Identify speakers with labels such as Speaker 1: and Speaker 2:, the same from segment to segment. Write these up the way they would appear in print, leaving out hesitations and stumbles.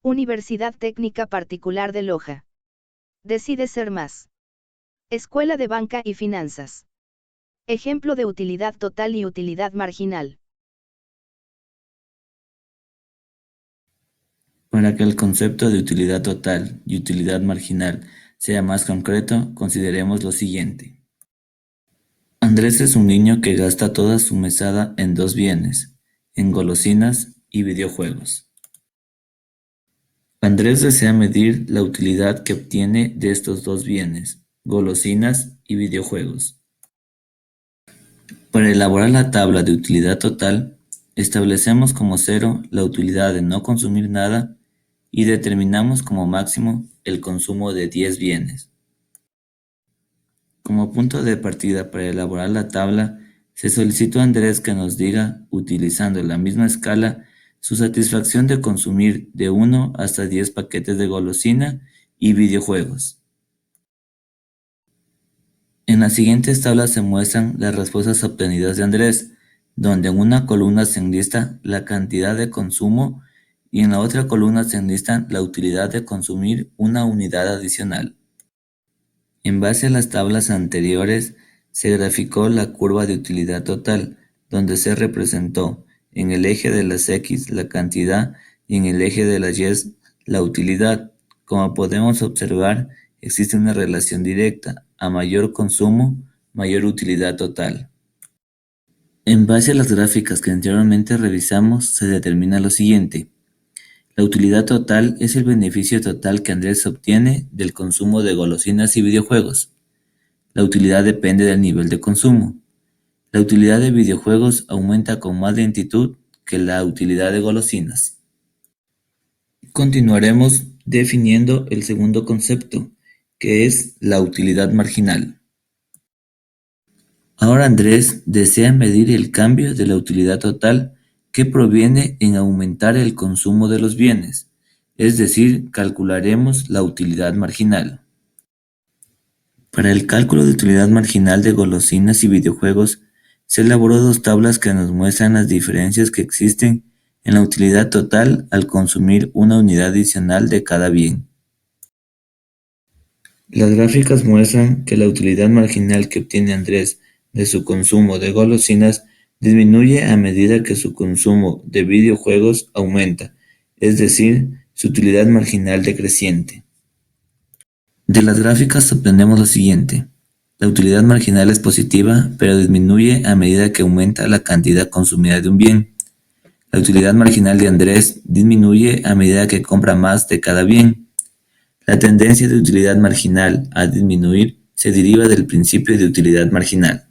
Speaker 1: Universidad Técnica Particular de Loja. Decide ser más. Escuela de Banca y Finanzas. Ejemplo de utilidad total y utilidad marginal.
Speaker 2: Para que el concepto de utilidad total y utilidad marginal sea más concreto, consideremos lo siguiente. Andrés es un niño que gasta toda su mesada en dos bienes, en golosinas y videojuegos. Andrés desea medir la utilidad que obtiene de estos dos bienes, golosinas y videojuegos. Para elaborar la tabla de utilidad total, establecemos como cero la utilidad de no consumir nada y determinamos como máximo el consumo de 10 bienes. Como punto de partida para elaborar la tabla, se solicitó a Andrés que nos diga, utilizando la misma escala, su satisfacción de consumir de 1 hasta 10 paquetes de golosina y videojuegos. En las siguientes tablas se muestran las respuestas obtenidas de Andrés, donde en una columna se enlista la cantidad de consumo y en la otra columna se enlista la utilidad de consumir una unidad adicional. En base a las tablas anteriores, se graficó la curva de utilidad total, donde se representó en el eje de las X la cantidad y en el eje de las Y la utilidad. Como podemos observar, existe una relación directa: a mayor consumo, mayor utilidad total. En base a las gráficas que anteriormente revisamos, se determina lo siguiente. La utilidad total es el beneficio total que Andrés obtiene del consumo de golosinas y videojuegos. La utilidad depende del nivel de consumo. La utilidad de videojuegos aumenta con más lentitud que la utilidad de golosinas. Continuaremos definiendo el segundo concepto, que es la utilidad marginal. Ahora Andrés desea medir el cambio de la utilidad total que proviene en aumentar el consumo de los bienes, es decir, calcularemos la utilidad marginal. Para el cálculo de utilidad marginal de golosinas y videojuegos, se elaboró dos tablas que nos muestran las diferencias que existen en la utilidad total al consumir una unidad adicional de cada bien. Las gráficas muestran que la utilidad marginal que obtiene Andrés de su consumo de golosinas disminuye a medida que su consumo de videojuegos aumenta, es decir, su utilidad marginal decreciente. De las gráficas aprendemos lo siguiente. La utilidad marginal es positiva, pero disminuye a medida que aumenta la cantidad consumida de un bien. La utilidad marginal de Andrés disminuye a medida que compra más de cada bien. La tendencia de utilidad marginal a disminuir se deriva del principio de utilidad marginal.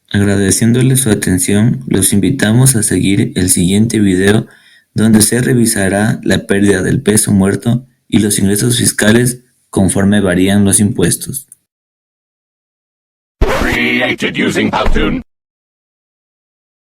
Speaker 2: Agradeciéndole su atención, los invitamos a seguir el siguiente video donde se revisará la pérdida del peso muerto y los ingresos fiscales conforme varían los impuestos.
Speaker 3: Created using Powtoon.